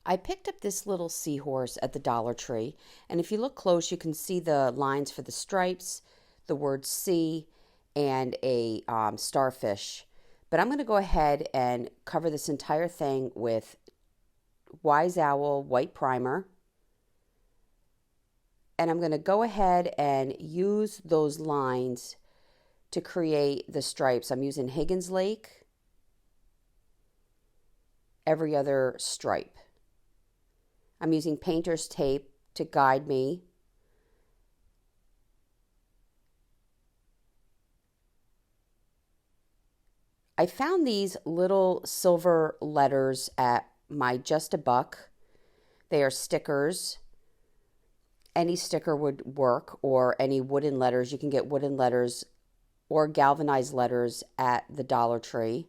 I picked up this little seahorse at the Dollar Tree, and if you look close, you can see the lines for the stripes, the word sea, and a starfish. But I'm going to go ahead and cover this entire thing with Wise Owl white primer. And I'm going to go ahead and use those lines to create the stripes. I'm using Higgins Lake, every other stripe. I'm using painter's tape to guide me. I found these little silver letters at my Just a Buck. They are stickers. Any sticker would work, or any wooden letters. You can get wooden letters or galvanized letters at the Dollar Tree.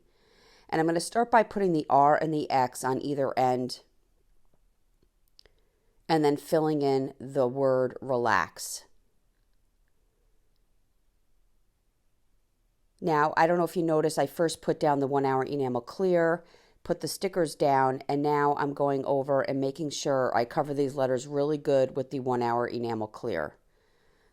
And I'm going to start by putting the R and the X on either end, and then filling in the word relax. Now, I don't know if you notice, I first put down the 1 hour enamel clear, put the stickers down, and now I'm going over and making sure I cover these letters really good with the 1 hour enamel clear.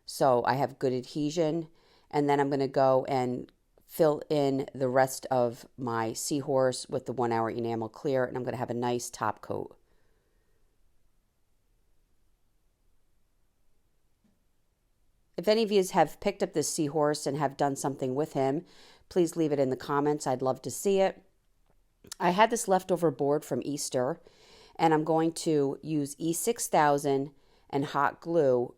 So I have good adhesion, and then I'm going to go and fill in the rest of my seahorse with the 1 hour enamel clear, and I'm going to have a nice top coat. If any of you have picked up this seahorse and have done something with him, please leave it in the comments. I'd love to see it. I had this leftover board from Easter, and I'm going to use E6000 and hot glue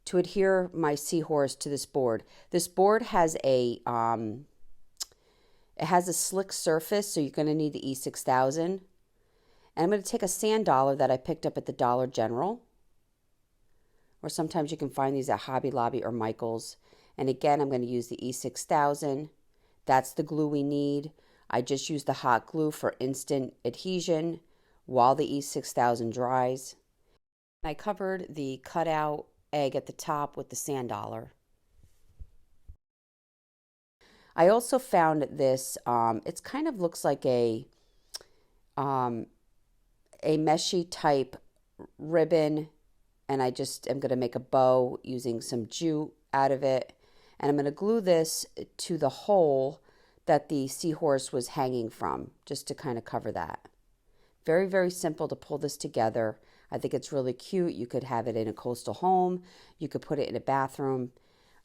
to adhere my seahorse to this board. This board has a slick surface, so you're going to need the E6000. And I'm going to take a sand dollar that I picked up at the Dollar General, or sometimes you can find these at Hobby Lobby or Michael's. And again, I'm going to use the E6000. That's the glue we need. I just use the hot glue for instant adhesion while the E6000 dries. I covered the cutout egg at the top with the sand dollar. I also found this, it kind of looks like a meshy type ribbon, and I just am going to make a bow using some jute out of it, and I'm going to glue this to the hole that the seahorse was hanging from, just to kind of cover that. Very, very simple to pull this together. I think it's really cute. You could have it in a coastal home. You could put it in a bathroom.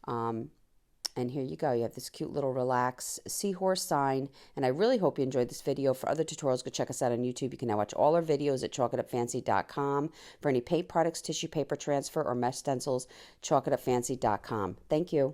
And here you go. You have this cute little relax seahorse sign. And I really hope you enjoyed this video. For other tutorials, go check us out on YouTube. You can now watch all our videos at chalkitupfancy.com. For any paint products, tissue paper transfer, or mesh stencils, chalkitupfancy.com. Thank you.